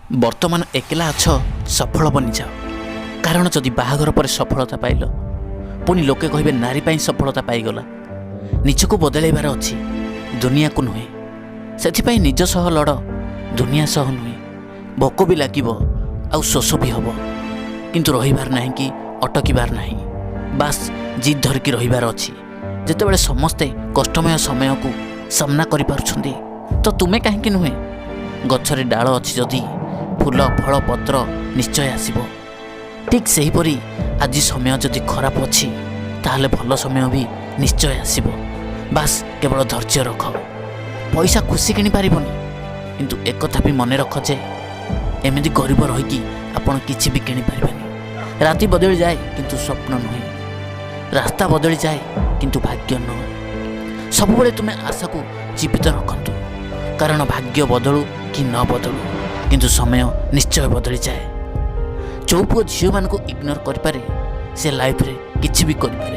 ବର୍ତ୍ତମାନ ଏକଲା ଅଛ ସଫଳ ବନିଯାଅ। କାରଣ ଯଦି ବାହାଘର ପରେ ସଫଳତା ପାଇଲ ପୁଣି ଲୋକେ କହିବେ ନାରୀ ପାଇଁ ସଫଳତା ପାଇଗଲା। ନିଜକୁ ବଦଳାଇବାର ଅଛି, ଦୁନିଆକୁ ନୁହେଁ। ସେଥିପାଇଁ ନିଜ ସହ ଲଢ଼, ଦୁନିଆ ସହ ନୁହେଁ। ଭୋକ ବି ଲାଗିବ ଆଉ ଶୋଷ ବି ହେବ, କିନ୍ତୁ ରହିବାର ନାହିଁ କି ଅଟକିବାର ନାହିଁ। ବାସ୍ ଜିଦ୍ ଧରିକି ରହିବାର ଅଛି। ଯେତେବେଳେ ସମସ୍ତେ କଷ୍ଟମୟ ସମୟକୁ ସାମ୍ନା କରିପାରୁଛନ୍ତି ତ ତୁମେ କାହିଁକି ନୁହେଁ? ଗଛରେ ଡାଳ ଅଛି ଯଦି ଫୁଲ ଫଳ ପତ୍ର ନିଶ୍ଚୟ ଆସିବ। ଠିକ୍ ସେହିପରି ଆଜି ସମୟ ଯଦି ଖରାପ ଅଛି ତାହେଲେ ଭଲ ସମୟ ବି ନିଶ୍ଚୟ ଆସିବ। ବାସ୍ କେବଳ ଧୈର୍ଯ୍ୟ ରଖ। ପଇସା ଖୁସି କିଣିପାରିବନି, କିନ୍ତୁ ଏକଥା ବି ମନେ ରଖ ଯେ ଏମିତି ଗରିବ ରହିକି ଆପଣ କିଛି ବି କିଣିପାରିବେନି। ରାତି ବଦଳିଯାଏ କିନ୍ତୁ ସ୍ୱପ୍ନ ନୁହେଁ। ରାସ୍ତା ବଦଳିଯାଏ କିନ୍ତୁ ଭାଗ୍ୟ ନୁହେଁ। ସବୁବେଳେ ତୁମେ ଆଶାକୁ ଜୀବିତ ରଖନ୍ତୁ, କାରଣ ଭାଗ୍ୟ ବଦଳୁ କି ନ ବଦଳୁ କିନ୍ତୁ ସମୟ ନିଶ୍ଚୟ ବଦଳିଯାଏ। ଯେଉଁ ପୁଅ ଝିଅମାନଙ୍କୁ ଇଗ୍ନୋର କରିପାରେ ସେ ଲାଇଫରେ କିଛି ବି କରିପାରେ।